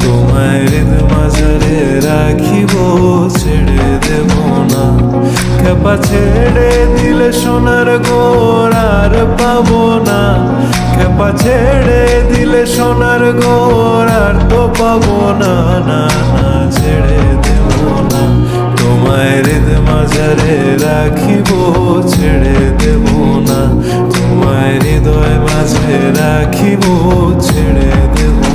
তোমায় হৃদ মাঝারে রাখিব, ছেড়ে দেব না। খেপা ছেড়ে দিলে সোনার গোর আর পাবো না। খেপা ছেড়ে দিলে সোনার গোর আর তো পাবো না। না না, ছেড়ে দেব না। তোমায় হৃদ মাঝারে রাখিব, ছেড়ে দেব না। তোমায় হৃদয় মাঝে রাখিব, ছেড়ে দেব